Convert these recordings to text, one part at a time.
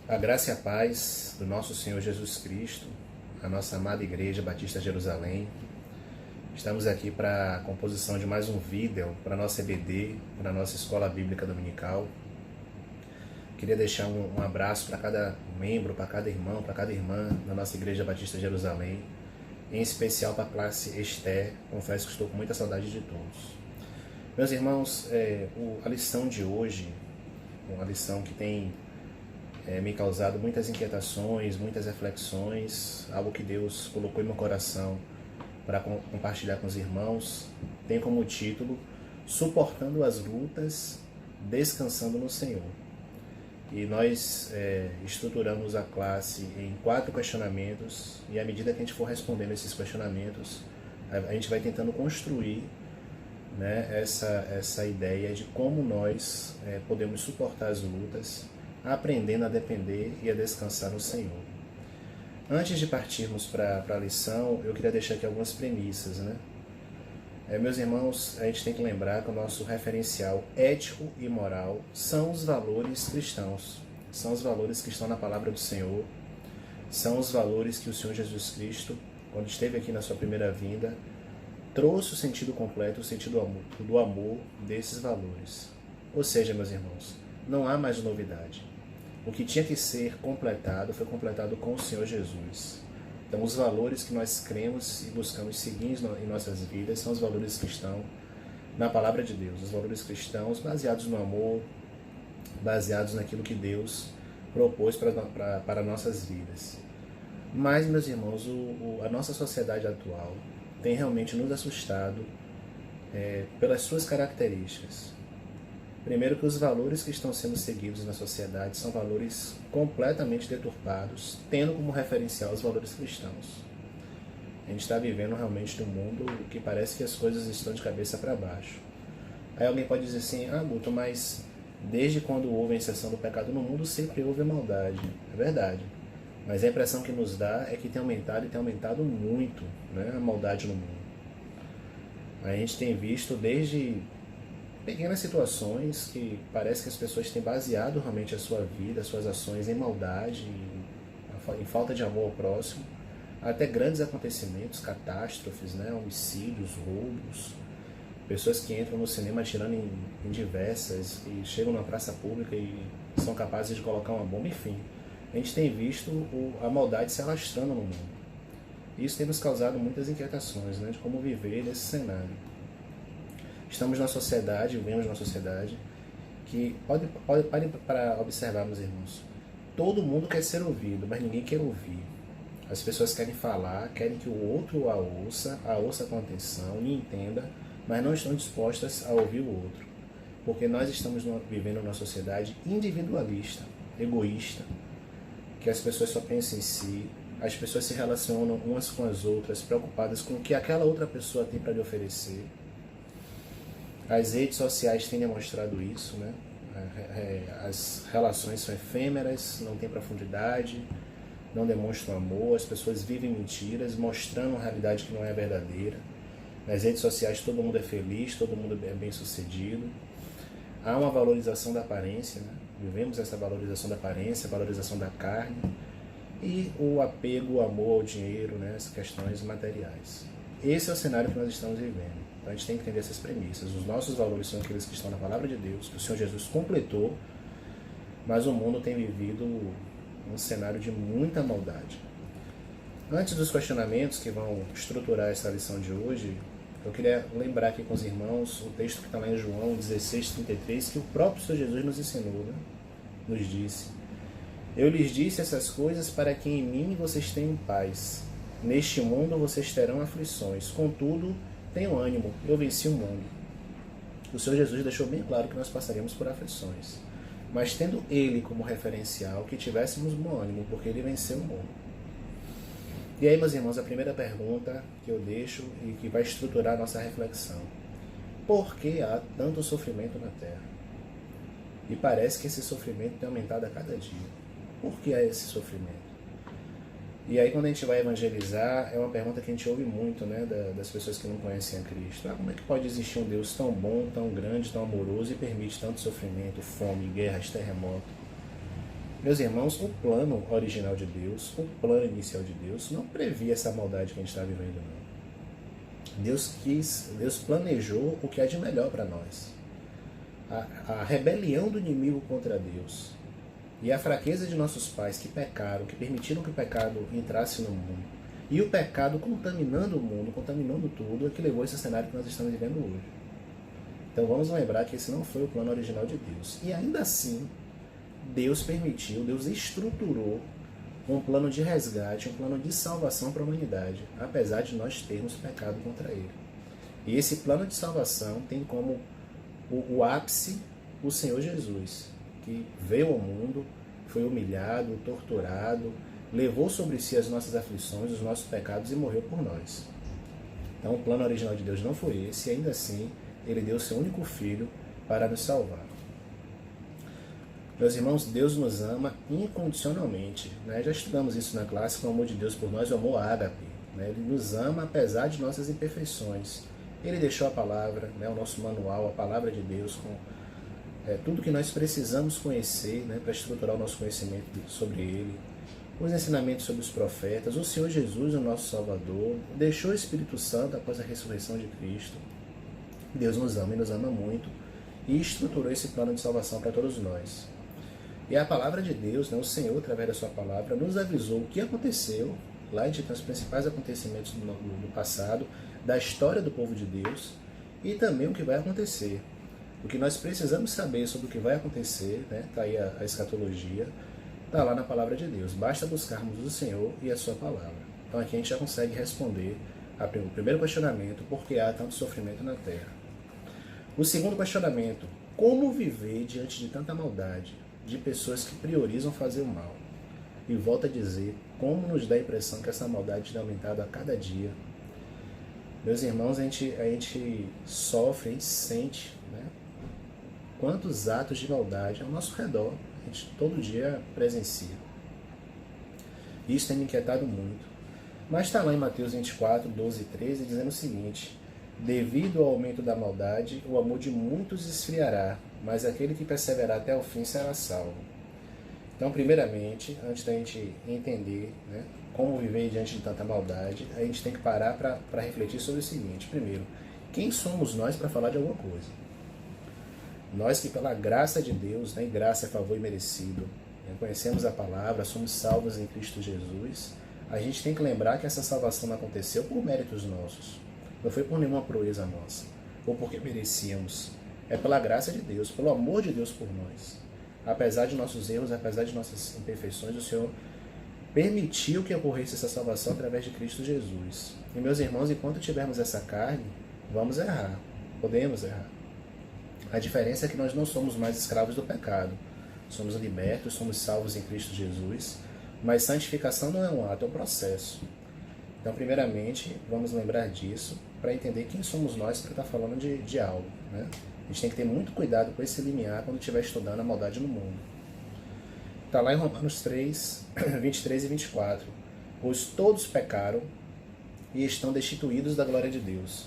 A graça e a paz do nosso Senhor Jesus Cristo, a nossa amada Igreja Batista Jerusalém. Estamos aqui para a composição de mais um vídeo para a nossa EBD, para a nossa Escola Bíblica Dominical. Queria deixar um abraço para cada membro, para cada irmão, para cada irmã da nossa Igreja Batista Jerusalém, em especial para a classe Esther. Confesso que estou com muita saudade de todos. Meus irmãos, a lição de hoje, uma lição que tem me causado muitas inquietações, muitas reflexões, algo que Deus colocou em meu coração para compartilhar com os irmãos, tem como título Suportando as Lutas, Descansando no Senhor. E nós estruturamos a classe em 4 questionamentos, e à medida que a gente for respondendo esses questionamentos, a gente vai tentando construir, né, essa ideia de como nós podemos suportar as lutas, aprendendo a depender e a descansar no Senhor. Antes de partirmos para a lição, eu queria deixar aqui algumas premissas, né? Meus irmãos, a gente tem que lembrar que o nosso referencial ético e moral são os valores cristãos, são os valores que estão na palavra do Senhor, são os valores que o Senhor Jesus Cristo, quando esteve aqui na sua primeira vinda, trouxe o sentido completo, o sentido do amor desses valores. Ou seja, meus irmãos, não há mais novidade. O que tinha que ser completado foi completado com o Senhor Jesus. Então, os valores que nós cremos e buscamos seguir em nossas vidas são os valores que estão na palavra de Deus, os valores cristãos baseados no amor, baseados naquilo que Deus propôs para nossas vidas. Mas, meus irmãos, a nossa sociedade atual tem realmente nos assustado pelas suas características. Primeiro, que os valores que estão sendo seguidos na sociedade são valores completamente deturpados, tendo como referencial os valores cristãos. A gente está vivendo realmente num mundo que parece que as coisas estão de cabeça para baixo. Aí alguém pode dizer assim, Guto, mas desde quando houve a inserção do pecado no mundo, sempre houve maldade. É verdade. Mas a impressão que nos dá é que tem aumentado e tem aumentado muito, né, a maldade no mundo. A gente tem visto desde pequenas situações que parece que as pessoas têm baseado realmente a sua vida, as suas ações em maldade, em falta de amor ao próximo, até grandes acontecimentos, catástrofes, né, homicídios, roubos, pessoas que entram no cinema atirando em diversas e chegam na praça pública e são capazes de colocar uma bomba, enfim. A gente tem visto a maldade se alastrando no mundo. Isso tem nos causado muitas inquietações, né, de como viver nesse cenário. Estamos na sociedade, vivemos numa sociedade que, parem para observar, meus irmãos, todo mundo quer ser ouvido, mas ninguém quer ouvir. As pessoas querem falar, querem que o outro a ouça com atenção e entenda, mas não estão dispostas a ouvir o outro. Porque nós estamos vivendo numa sociedade individualista, egoísta, que as pessoas só pensam em si, as pessoas se relacionam umas com as outras, preocupadas com o que aquela outra pessoa tem para lhe oferecer. As redes sociais têm demonstrado isso, né? As relações são efêmeras, não têm profundidade, não demonstram amor, as pessoas vivem mentiras, mostrando uma realidade que não é verdadeira. Nas redes sociais todo mundo é feliz, todo mundo é bem sucedido. Há uma valorização da aparência, né? Vivemos essa valorização da aparência, valorização da carne e o apego, o amor ao dinheiro, né? As questões materiais. Esse é o cenário que nós estamos vivendo. Então a gente tem que entender essas premissas. Os nossos valores são aqueles que estão na palavra de Deus, que o Senhor Jesus completou, mas o mundo tem vivido um cenário de muita maldade. Antes dos questionamentos que vão estruturar essa lição de hoje, eu queria lembrar aqui com os irmãos o texto que está lá em João 16:33, que o próprio Senhor Jesus nos ensinou, né? Nos disse: Eu lhes disse essas coisas para que em mim vocês tenham paz. Neste mundo vocês terão aflições, contudo, tenham ânimo, eu venci o mundo. O Senhor Jesus deixou bem claro que nós passaríamos por aflições, mas tendo Ele como referencial, que tivéssemos bom ânimo, porque Ele venceu o mundo. E aí, meus irmãos, a primeira pergunta que eu deixo e que vai estruturar a nossa reflexão: por que há tanto sofrimento na Terra? E parece que esse sofrimento tem aumentado a cada dia. Por que há esse sofrimento? E aí, quando a gente vai evangelizar, é uma pergunta que a gente ouve muito, né, das pessoas que não conhecem a Cristo. Como é que pode existir um Deus tão bom, tão grande, tão amoroso e permite tanto sofrimento, fome, guerras, terremoto? Meus irmãos, o plano original de Deus, o plano inicial de Deus, não previa essa maldade que a gente está vivendo, não. Deus planejou o que há de melhor para nós. A rebelião do inimigo contra Deus e a fraqueza de nossos pais que pecaram, que permitiram que o pecado entrasse no mundo, e o pecado contaminando o mundo, contaminando tudo, é que levou esse cenário que nós estamos vivendo hoje. Então vamos lembrar que esse não foi o plano original de Deus. E ainda assim, Deus permitiu, Deus estruturou um plano de resgate, um plano de salvação para a humanidade, apesar de nós termos pecado contra Ele. E esse plano de salvação tem como o ápice o Senhor Jesus, que veio ao mundo, foi humilhado, torturado, levou sobre si as nossas aflições, os nossos pecados e morreu por nós. Então o plano original de Deus não foi esse, e ainda assim Ele deu seu único Filho para nos salvar. Meus irmãos, Deus nos ama incondicionalmente. Né? Já estudamos isso na classe, com o amor de Deus por nós, o amor ágape. Né? Ele nos ama apesar de nossas imperfeições. Ele deixou a palavra, né? O nosso manual, a palavra de Deus, com tudo que nós precisamos conhecer, né? Para estruturar o nosso conhecimento sobre Ele. Os ensinamentos sobre os profetas, o Senhor Jesus, o nosso Salvador, deixou o Espírito Santo após a ressurreição de Cristo. Deus nos ama e nos ama muito e estruturou esse plano de salvação para todos nós. E a palavra de Deus, né, o Senhor, através da sua palavra, nos avisou o que aconteceu, lá entre os principais acontecimentos do passado, da história do povo de Deus, e também o que vai acontecer. O que nós precisamos saber sobre o que vai acontecer, né, tá aí a escatologia, está lá na palavra de Deus. Basta buscarmos o Senhor e a sua palavra. Então aqui a gente já consegue responder o primeiro questionamento, por que há tanto sofrimento na Terra? O segundo questionamento, como viver diante de tanta maldade, de pessoas que priorizam fazer o mal? E volto a dizer, como nos dá a impressão que essa maldade tem aumentado a cada dia. Meus irmãos, a gente sofre, a gente sente, né? Quantos atos de maldade ao nosso redor a gente todo dia presencia. Isso tem me inquietado muito. Mas está lá em Mateus 24, 12 e 13, dizendo o seguinte: devido ao aumento da maldade, o amor de muitos esfriará, mas aquele que perseverar até o fim será salvo. Então, primeiramente, antes da gente entender, né, como viver diante de tanta maldade, a gente tem que parar para refletir sobre o seguinte. Primeiro, quem somos nós para falar de alguma coisa? Nós que pela graça de Deus, né, graça é favor imerecido, né, conhecemos a palavra, somos salvos em Cristo Jesus, a gente tem que lembrar que essa salvação não aconteceu por méritos nossos, não foi por nenhuma proeza nossa, ou porque merecíamos. É pela graça de Deus, pelo amor de Deus por nós. Apesar de nossos erros, apesar de nossas imperfeições, o Senhor permitiu que ocorresse essa salvação através de Cristo Jesus. E meus irmãos, enquanto tivermos essa carne, vamos errar, podemos errar. A diferença é que nós não somos mais escravos do pecado. Somos libertos, somos salvos em Cristo Jesus, mas santificação não é um ato, é um processo. Então, primeiramente, vamos lembrar disso para entender quem somos nós para estar falando de algo, né? A gente tem que ter muito cuidado com esse limiar quando estiver estudando a maldade no mundo. Está lá em Romanos 3, 23 e 24. Pois todos pecaram e estão destituídos da glória de Deus,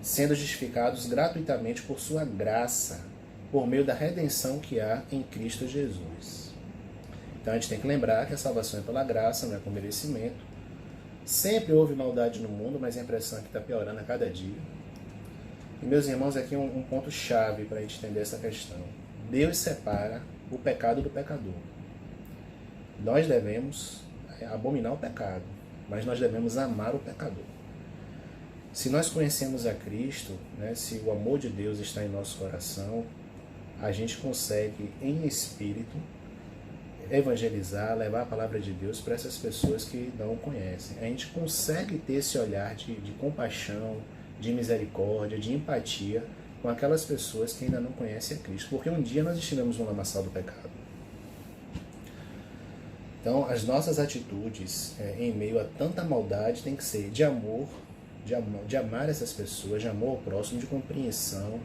sendo justificados gratuitamente por sua graça, por meio da redenção que há em Cristo Jesus. Então a gente tem que lembrar que a salvação é pela graça, não é por merecimento. Sempre houve maldade no mundo, mas a impressão é que está piorando a cada dia. E meus irmãos, aqui um ponto chave para a gente entender essa questão. Deus separa o pecado do pecador. Nós devemos abominar o pecado, mas nós devemos amar o pecador. Se nós conhecemos a Cristo, né, se o amor de Deus está em nosso coração, a gente consegue, em espírito, evangelizar, levar a palavra de Deus para essas pessoas que não o conhecem. A gente consegue ter esse olhar de compaixão, de misericórdia, de empatia com aquelas pessoas que ainda não conhecem a Cristo, porque um dia nós estivemos no lamaçal do pecado. Então, as nossas atitudes em meio a tanta maldade tem que ser de amor, de amar essas pessoas, de amor ao próximo, de compreensão,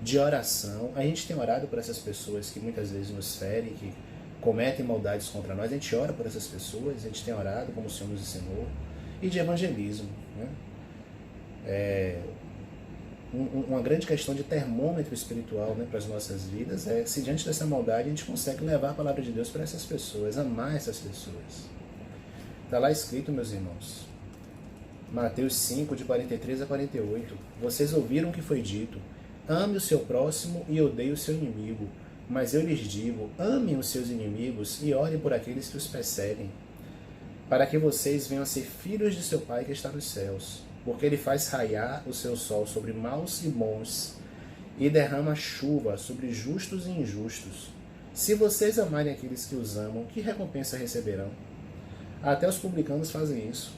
de oração. A gente tem orado por essas pessoas que muitas vezes nos ferem, que cometem maldades contra nós, a gente ora por essas pessoas, a gente tem orado como o Senhor nos ensinou, e de evangelismo, né? uma grande questão de termômetro espiritual, né, para as nossas vidas é se diante dessa maldade a gente consegue levar a palavra de Deus para essas pessoas, amar essas pessoas. Está lá escrito, meus irmãos, Mateus 5, de 43 a 48. Vocês ouviram o que foi dito: ame o seu próximo e odeie o seu inimigo. Mas eu lhes digo, amem os seus inimigos e orem por aqueles que os perseguem, para que vocês venham a ser filhos de seu Pai que está nos céus. Porque ele faz raiar o seu sol sobre maus e bons, e derrama chuva sobre justos e injustos. Se vocês amarem aqueles que os amam, que recompensa receberão? Até os publicanos fazem isso.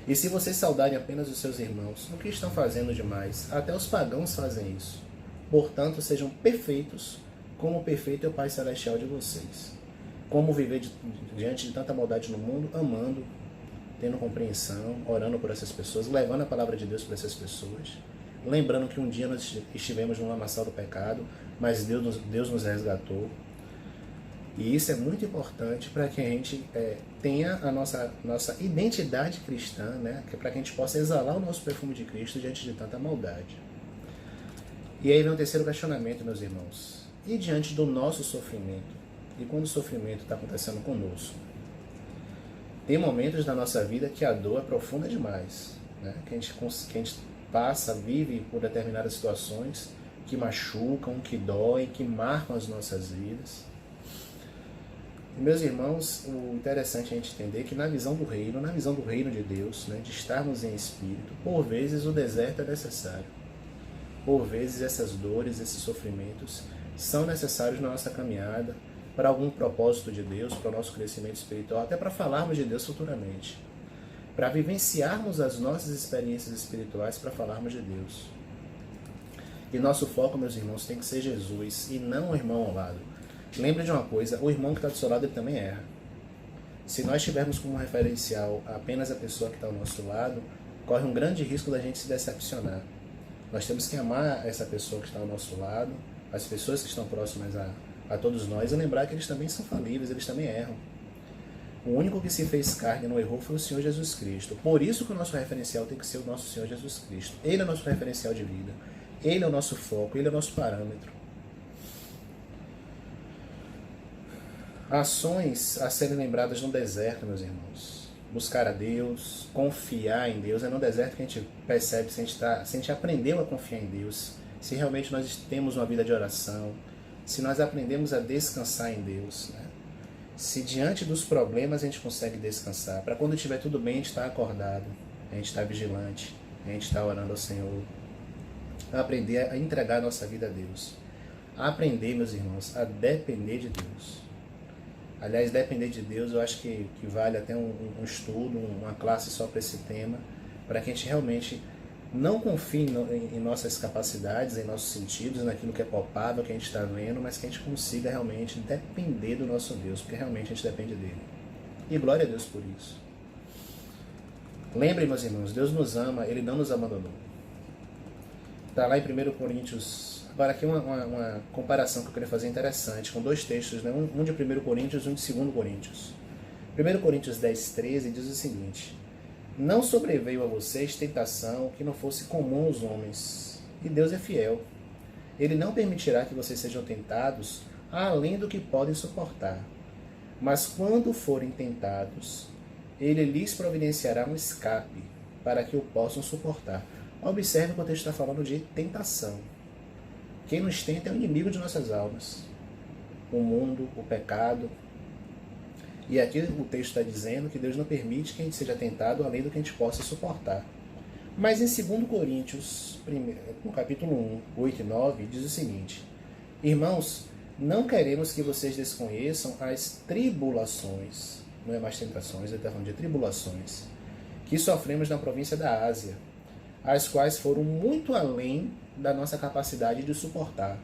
E se vocês saudarem apenas os seus irmãos, o que estão fazendo demais? Até os pagãos fazem isso. Portanto, sejam perfeitos, como perfeito é o Pai Celestial de vocês. Como viver diante de tanta maldade no mundo? Amando, tendo compreensão, orando por essas pessoas, levando a palavra de Deus para essas pessoas. Lembrando que um dia nós estivemos no lamaçal do pecado, mas Deus nos resgatou. E isso é muito importante para que a gente tenha a nossa identidade cristã, né? Para que a gente possa exalar o nosso perfume de Cristo diante de tanta maldade. E aí vem o terceiro questionamento, meus irmãos. E diante do nosso sofrimento? E quando o sofrimento está acontecendo conosco? Tem momentos na nossa vida que a dor é profunda demais, né? Que a gente passa, vive por determinadas situações que machucam, que doem, que marcam as nossas vidas. E, meus irmãos, o interessante é a gente entender que na visão do reino de Deus, né, de estarmos em espírito, por vezes o deserto é necessário. Por vezes essas dores, esses sofrimentos são necessários na nossa caminhada, para algum propósito de Deus, para o nosso crescimento espiritual, até para falarmos de Deus futuramente. Para vivenciarmos as nossas experiências espirituais, para falarmos de Deus. E nosso foco, meus irmãos, tem que ser Jesus e não o irmão ao lado. Lembre de uma coisa, o irmão que está do seu lado ele também erra. Se nós tivermos como referencial apenas a pessoa que está ao nosso lado, corre um grande risco da gente se decepcionar. Nós temos que amar essa pessoa que está ao nosso lado, as pessoas que estão próximas a todos nós, e lembrar que eles também são falíveis, eles também erram. O único que se fez carne e não errou foi o Senhor Jesus Cristo. Por isso que o nosso referencial tem que ser o nosso Senhor Jesus Cristo. Ele é o nosso referencial de vida. Ele é o nosso foco, Ele é o nosso parâmetro. Ações a serem lembradas no deserto, meus irmãos. Buscar a Deus, confiar em Deus. É no deserto que a gente percebe se a gente aprendeu a confiar em Deus, se realmente nós temos uma vida de oração, se nós aprendemos a descansar em Deus, né? Se diante dos problemas a gente consegue descansar, para quando estiver tudo bem a gente está acordado, a gente está vigilante, a gente está orando ao Senhor, a aprender a entregar a nossa vida a Deus, a aprender, meus irmãos, a depender de Deus. Aliás, depender de Deus, eu acho que vale até um estudo, uma classe só para esse tema, para que a gente realmente não confie em nossas capacidades, em nossos sentidos, naquilo que é palpável, que a gente está vendo, mas que a gente consiga realmente depender do nosso Deus, porque realmente a gente depende dele. E glória a Deus por isso. Lembrem, meus irmãos, Deus nos ama, Ele não nos abandonou. Está lá em 1 Coríntios... Agora aqui uma comparação que eu queria fazer interessante, com dois textos, né? Um de 1 Coríntios e um de 2 Coríntios. 1 Coríntios 10, 13 diz o seguinte: não sobreveio a vocês tentação que não fosse comum aos homens, e Deus é fiel. Ele não permitirá que vocês sejam tentados além do que podem suportar. Mas quando forem tentados, Ele lhes providenciará um escape, para que o possam suportar. Observe que o texto está falando de tentação. Quem nos tenta é o inimigo de nossas almas. O mundo, o pecado. E aqui o texto está dizendo que Deus não permite que a gente seja tentado além do que a gente possa suportar. Mas em 2 Coríntios, no capítulo 1, 8 e 9, diz o seguinte: irmãos, não queremos que vocês desconheçam as tribulações, não é mais tentações, ele está falando de tribulações, que sofremos na província da Ásia, as quais foram muito além da nossa capacidade de suportar,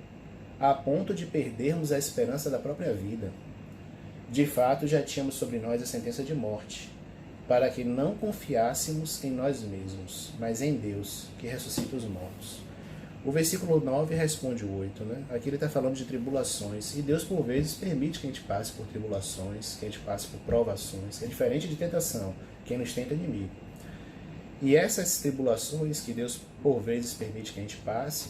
a ponto de perdermos a esperança da própria vida. De fato, já tínhamos sobre nós a sentença de morte, para que não confiássemos em nós mesmos, mas em Deus, que ressuscita os mortos. O versículo 9 responde o 8, né? Aqui ele está falando de tribulações, e Deus por vezes permite que a gente passe por tribulações, que a gente passe por provações, que é diferente de tentação, quem nos tenta é inimigo. E essas tribulações que Deus por vezes permite que a gente passe,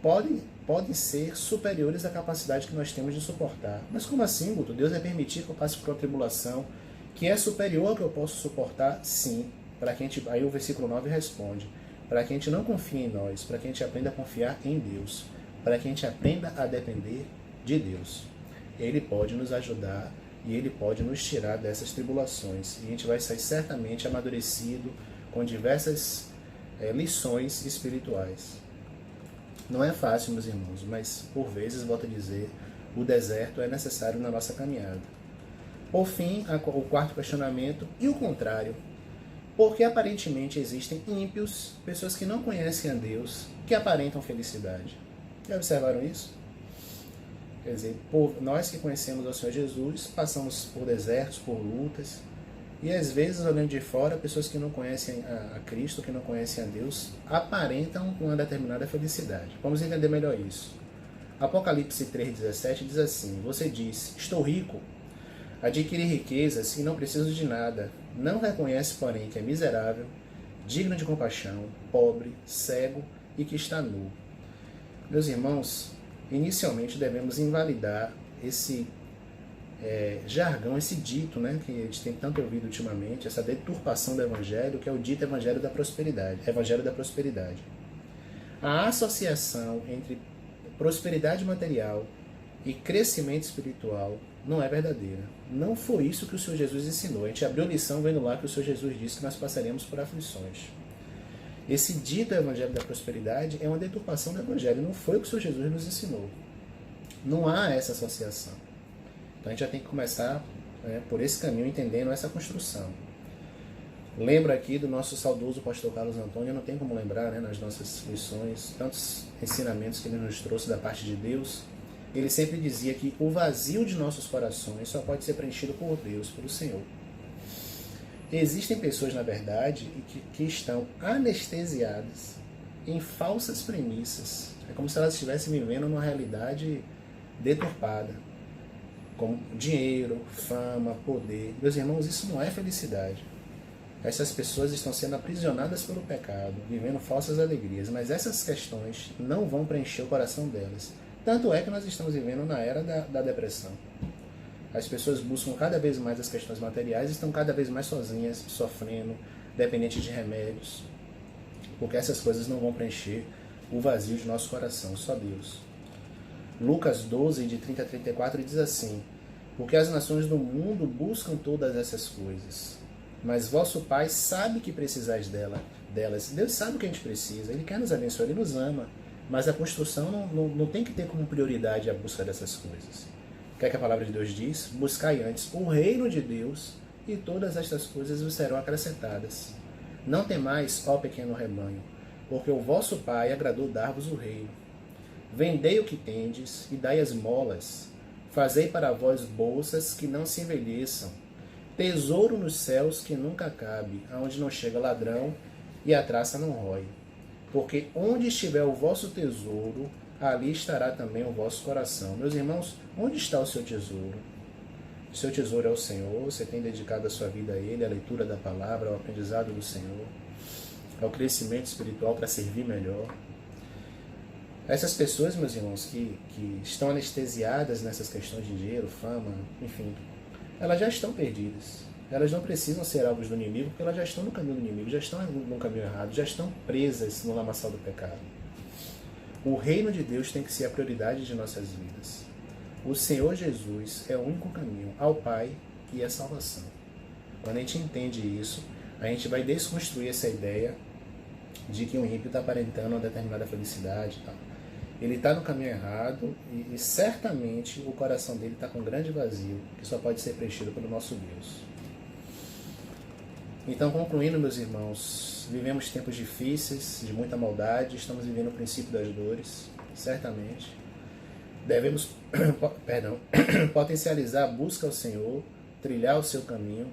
podem ser superiores à capacidade que nós temos de suportar. Mas como assim, Guto? Deus vai permitir que eu passe por uma tribulação que é superior ao que eu posso suportar? Sim. Para que a gente, aí o versículo 9 responde, para que a gente não confie em nós, para que a gente aprenda a confiar em Deus, para que a gente aprenda a depender de Deus. Ele pode nos ajudar e Ele pode nos tirar dessas tribulações. E a gente vai sair certamente amadurecido com diversas lições espirituais. Não é fácil, meus irmãos, mas por vezes, volto a dizer, o deserto é necessário na nossa caminhada. Por fim, o quarto questionamento, e o contrário? Porque aparentemente existem ímpios, pessoas que não conhecem a Deus, que aparentam felicidade. Já observaram isso? Quer dizer, nós que conhecemos o Senhor Jesus, passamos por desertos, por lutas, e às vezes, olhando de fora, pessoas que não conhecem a Cristo, que não conhecem a Deus, aparentam uma determinada felicidade. Vamos entender melhor isso. Apocalipse 3,17 diz assim: você diz, estou rico, adquiri riquezas e não preciso de nada. Não reconhece, porém, que é miserável, digno de compaixão, pobre, cego e que está nu. Meus irmãos, inicialmente devemos invalidar esse jargão, esse dito, né, que a gente tem tanto ouvido ultimamente, essa deturpação do evangelho, que é o dito evangelho da prosperidade. A associação entre prosperidade material e crescimento espiritual não é verdadeira. Não foi isso que o Senhor Jesus ensinou. A gente abriu lição vendo lá que o Senhor Jesus disse que nós passaremos por aflições. Esse dito evangelho da prosperidade é uma deturpação do evangelho. Não foi o que o Senhor Jesus nos ensinou. Não há essa associação. Então a gente já tem que começar por esse caminho, entendendo essa construção. Lembro aqui do nosso saudoso pastor Carlos Antônio, não tem como lembrar, nas nossas lições, tantos ensinamentos que ele nos trouxe da parte de Deus. Ele sempre dizia que o vazio de nossos corações só pode ser preenchido por Deus, pelo Senhor. Existem pessoas, na verdade, que estão anestesiadas em falsas premissas. É como se elas estivessem vivendo numa realidade deturpada, como dinheiro, fama, poder. Meus irmãos, isso não é felicidade. Essas pessoas estão sendo aprisionadas pelo pecado, vivendo falsas alegrias, mas essas questões não vão preencher o coração delas. Tanto é que nós estamos vivendo na era da depressão. As pessoas buscam cada vez mais as questões materiais e estão cada vez mais sozinhas, sofrendo, dependentes de remédios, porque essas coisas não vão preencher o vazio de nosso coração, só Deus. Lucas 12, de 30 a 34, diz assim: porque as nações do mundo buscam todas essas coisas, mas vosso Pai sabe que precisais delas. Deus sabe o que a gente precisa, Ele quer nos abençoar, Ele nos ama, mas a construção não tem que ter como prioridade a busca dessas coisas. O que é que a palavra de Deus diz? Buscai antes o reino de Deus e todas estas coisas vos serão acrescentadas. Não temais, ó pequeno rebanho, porque o vosso Pai agradou dar-vos o reino. Vendei o que tendes e dai esmolas. Fazei para vós bolsas que não se envelheçam, tesouro nos céus que nunca acabe, aonde não chega ladrão e a traça não rói. Porque onde estiver o vosso tesouro, ali estará também o vosso coração. Meus irmãos, onde está o seu tesouro? O seu tesouro é o Senhor, você tem dedicado a sua vida a Ele, à leitura da palavra, ao aprendizado do Senhor, ao crescimento espiritual para servir melhor. Essas pessoas, meus irmãos, que estão anestesiadas nessas questões de dinheiro, fama, enfim, elas já estão perdidas. Elas não precisam ser alvos do inimigo, porque elas já estão no caminho do inimigo, já estão no caminho errado, já estão presas no lamaçal do pecado. O reino de Deus tem que ser a prioridade de nossas vidas. O Senhor Jesus é o único caminho ao Pai e à salvação. Quando a gente entende isso, a gente vai desconstruir essa ideia de que um ímpio está aparentando uma determinada felicidade e tal. Ele está no caminho errado e certamente o coração dele está com um grande vazio que só pode ser preenchido pelo nosso Deus. Então, concluindo, meus irmãos, vivemos tempos difíceis, de muita maldade, estamos vivendo o princípio das dores, certamente. Devemos potencializar a busca ao Senhor, trilhar o seu caminho,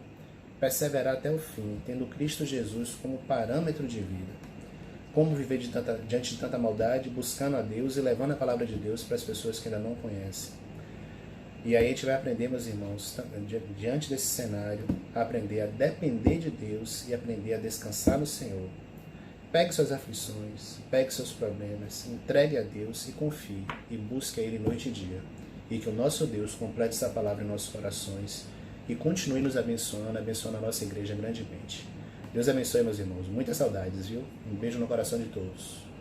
perseverar até o fim, tendo Cristo Jesus como parâmetro de vida. Como viver diante de tanta maldade, buscando a Deus e levando a palavra de Deus para as pessoas que ainda não conhecem. E aí a gente vai aprender, meus irmãos, diante desse cenário, a aprender a depender de Deus e aprender a descansar no Senhor. Pegue suas aflições, pegue seus problemas, entregue a Deus e confie, e busque a Ele noite e dia. E que o nosso Deus complete essa palavra em nossos corações e continue nos abençoando, abençoando a nossa igreja grandemente. Deus abençoe, meus irmãos. Muitas saudades, viu? Um beijo no coração de todos.